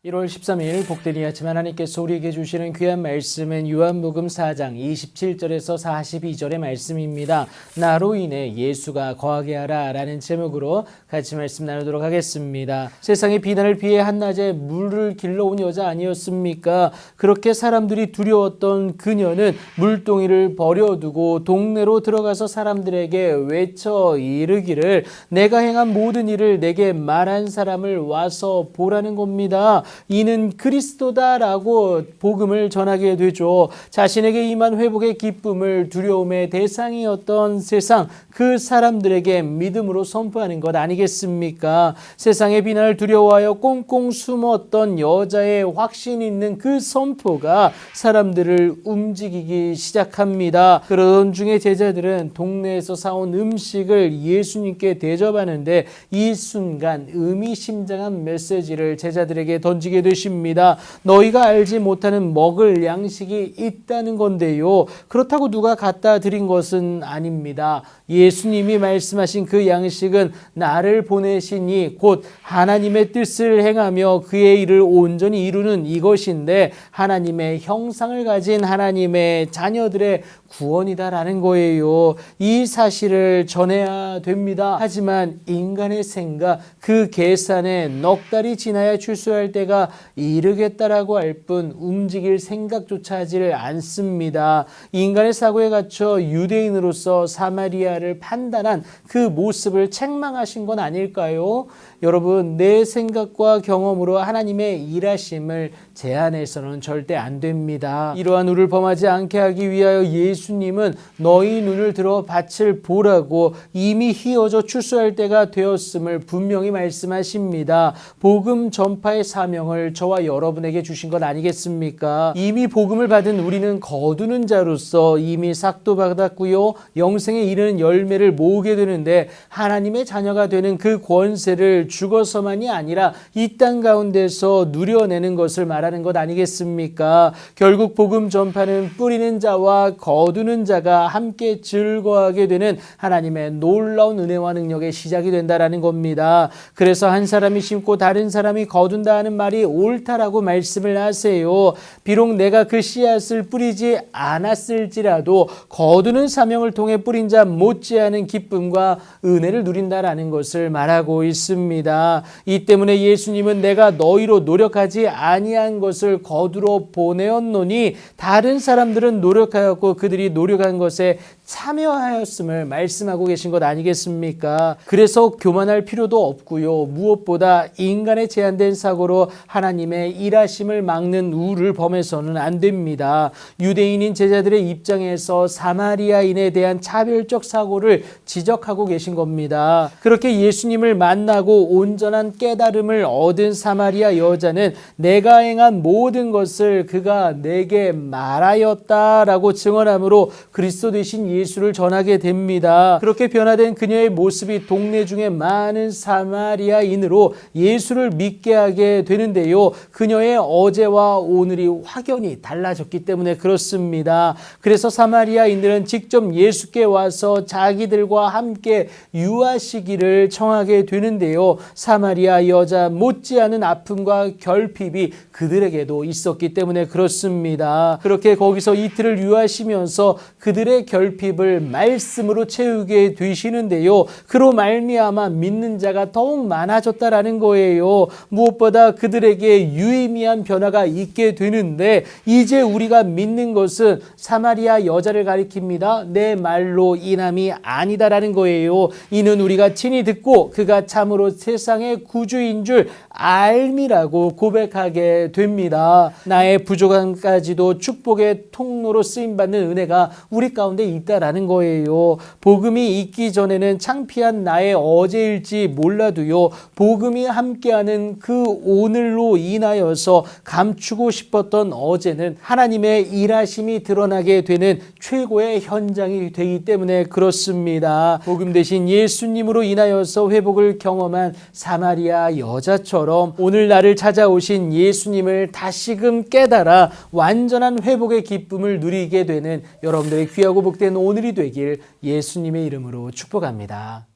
1월 13일 복된 이 아침 하나님께서 우리에게 주시는 귀한 말씀은 요한복음 4장 27절에서 42절의 말씀입니다. 나로 인해 예수가 거하게 하라 라는 제목으로 같이 말씀 나누도록 하겠습니다. 세상의 비난을 피해 한낮에 물을 길러온 여자 아니었습니까? 그렇게 사람들이 두려웠던 그녀는 물동이를 버려두고 동네로 들어가서 사람들에게 외쳐 이르기를 내가 행한 모든 일을 내게 말한 사람을 와서 보라는 겁니다. 이는 그리스도다라고 복음을 전하게 되죠. 자신에게 임한 회복의 기쁨을 두려움의 대상이었던 세상, 그 사람들에게 믿음으로 선포하는 것 아니겠습니까? 세상의 비난을 두려워하여 꽁꽁 숨었던 여자의 확신 있는 그 선포가 사람들을 움직이기 시작합니다. 그러던 중에 제자들은 동네에서 사온 음식을 예수님께 대접하는데 이 순간 의미심장한 메시지를 제자들에게 던지게 되십니다. 너희가 알지 못하는 먹을 양식이 있다는 건데요. 그렇다고 누가 갖다 드린 것은 아닙니다. 예수님이 말씀하신 그 양식은 나를 보내시니 곧 하나님의 뜻을 행하며 그의 일을 온전히 이루는 이것인데 하나님의 형상을 가진 하나님의 자녀들의 구원이다라는 거예요. 이 사실을 전해야 됩니다. 하지만 인간의 생각, 그 계산에 넉 달이 지나야 출소할 때가 이르겠다라고 할 뿐 움직일 생각조차 하지를 않습니다. 인간의 사고에 갇혀 유대인으로서 사마리아를 판단한 그 모습을 책망하신 건 아닐까요? 여러분, 내 생각과 경험으로 하나님의 일하심을 제한해서는 절대 안 됩니다. 이러한 우를 범하지 않게 하기 위하여 예수님은 너희 눈을 들어 밭을 보라고 이미 휘어져 출소할 때가 되었음을 분명히 말씀하십니다. 복음 전파의 사명을 저와 여러분에게 주신 것 아니겠습니까? 이미 복음을 받은 우리는 거두는 자로서 이미 삭도 받았고요. 영생에 이르는 열매를 모으게 되는데 하나님의 자녀가 되는 그 권세를 죽어서만이 아니라 이 땅 가운데서 누려내는 것을 말하는 것 아니겠습니까? 결국 복음 전파는 뿌리는 자와 거두는 자가 함께 즐거워하게 되는 하나님의 놀라운 은혜와 능력의 시작이 된다라는 겁니다. 그래서 한 사람이 심고 다른 사람이 거둔다 하는 말이 옳다라고 말씀을 하세요. 비록 내가 그 씨앗을 뿌리지 않았을지라도 거두는 사명을 통해 뿌린 자 못지않은 기쁨과 은혜를 누린다라는 것을 말하고 있습니다. 이 때문에 예수님은 내가 너희로 노력하지 아니한 것을 거두러 보내었노니 다른 사람들은 노력하였고 그들이 노력한 것에 참여하였음을 말씀하고 계신 것 아니겠습니까? 그래서 교만할 필요도 없고요. 무엇보다 인간의 제한된 사고로 하나님의 일하심을 막는 우를 범해서는 안 됩니다. 유대인인 제자들의 입장에서 사마리아인에 대한 차별적 사고를 지적하고 계신 겁니다. 그렇게 예수님을 만나고 온전한 깨달음을 얻은 사마리아 여자는 내가 행한 모든 것을 그가 내게 말하였다라고 증언함으로 그리스도 되신 예수를 전하게 됩니다. 그렇게 변화된 그녀의 모습이 동네 중에 많은 사마리아인으로 예수를 믿게 하게 되는데요. 그녀의 어제와 오늘이 확연히 달라졌기 때문에 그렇습니다. 그래서 사마리아인들은 직접 예수께 와서 자기들과 함께 유하시기를 청하게 되는데요. 사마리아 여자 못지않은 아픔과 결핍이 그들에게도 있었기 때문에 그렇습니다. 그렇게 거기서 이틀을 유하시면서 그들의 결핍을 말씀으로 채우게 되시는데요. 그로 말미암아 믿는 자가 더욱 많아졌다라는 거예요. 무엇보다 그들에게 유의미한 변화가 있게 되는데 이제 우리가 믿는 것은 사마리아 여자를 가리킵니다. 내 말로 인함이 아니다라는 거예요. 이는 우리가 친히 듣고 그가 참으로 세상의 구주인 줄 알미라고 고백하게 됩니다. 나의 부족함까지도 축복의 통로로 쓰임받는 은혜가 우리 가운데 있다라는 거예요. 복음이 있기 전에는 창피한 나의 어제일지 몰라도요. 복음이 함께하는 그 오늘로 인하여서 감추고 싶었던 어제는 하나님의 일하심이 드러나게 되는 최고의 현장이 되기 때문에 그렇습니다. 복음 대신 예수님으로 인하여서 회복을 경험한 사마리아 여자처럼 오늘 나를 찾아오신 예수님을 다시금 깨달아 완전한 회복의 기쁨을 누리게 되는 여러분들의 귀하고 복된 오늘이 되길 예수님의 이름으로 축복합니다.